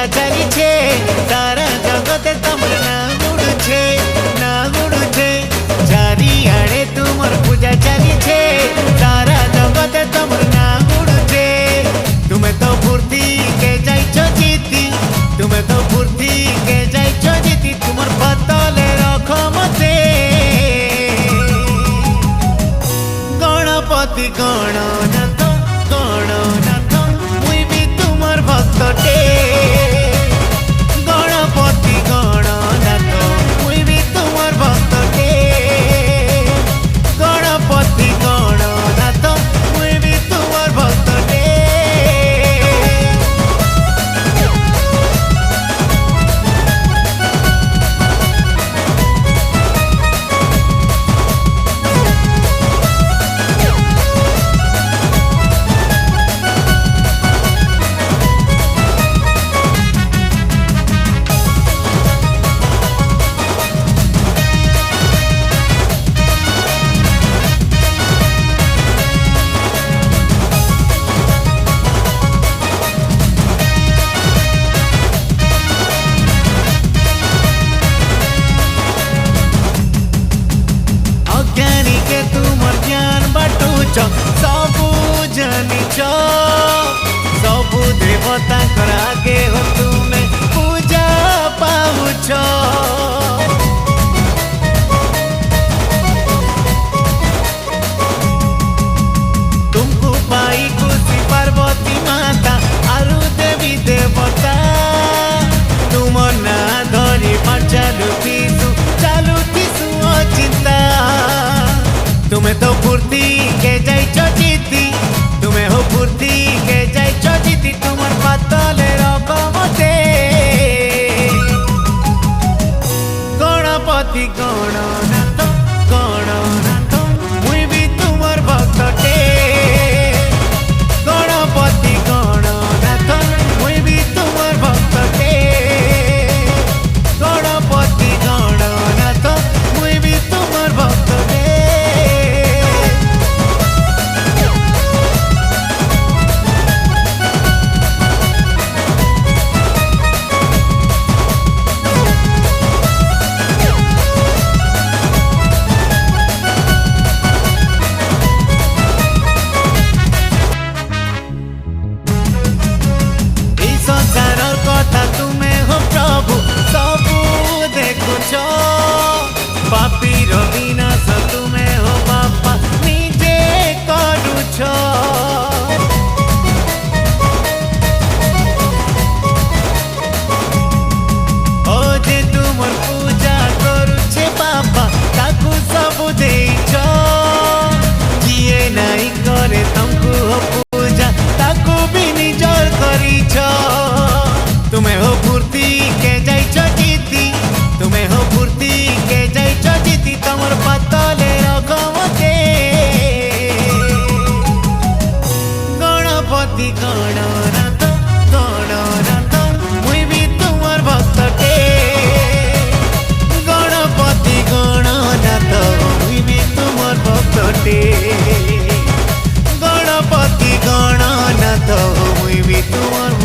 पूजा चली छे सारा जगते तमर ना गुड़ुछे चारियाड़े तुमर पूजा चली छे सारा जगते तमर ना गुड़ुछे तुम्हें तो फुर्ती के जाइछो जीती तुम्हें तो फुर्ती के जाइछो जीती तुमर पतले रखो मते गणपति गणनाथ मुई भी तुमर भक्तटे गणपति गणनाथ मुई भी तुमर भक्तटे गणपति गणनाथ मुई भी तुमर भक्तटे तुमर ज्ञान बाटुच सबू जानिच सबू देवता आगे हो तुम्हें पूजा पाउछ तुमको पाई खुशी पार्वती माता आरु देवी देवता तुम ना धरी चालू थिसु अचिंता तुम्हें तो फुर्ती के जाइछो जीती तुम्हें हो फुर्ती के जाइछो जीती तुमर पतले रखो मते गणपति गणनाथ मुई भी तुमर भक्तटे गणपति गणनाथ मुई भी तुमर भक्तटे गणपति गणनाथ मुई भी तुमर भक्तटे कथा तुम्हें हो प्रभु सबू देखुछ पापीर विनाश तुम्हें हो बापा निजे करुछ ओ जे तुमर पूजा करुछे बापा ताकू सबू देइछ जिए नहीं करे तुमको हो पूजा ताकू भी निजर करिछ तुम्हें हो फुर्ती के जाइछो जीती तुम्हें हो फुर्ती के जाइछो जीती तमर पतले रखो मते गणपति गणनाथ मुई भी तुमर भक्तटे गणपति गणनाथ मुई भी तुमर भक्तटे गणपति गणनाथ मुई भी तुमर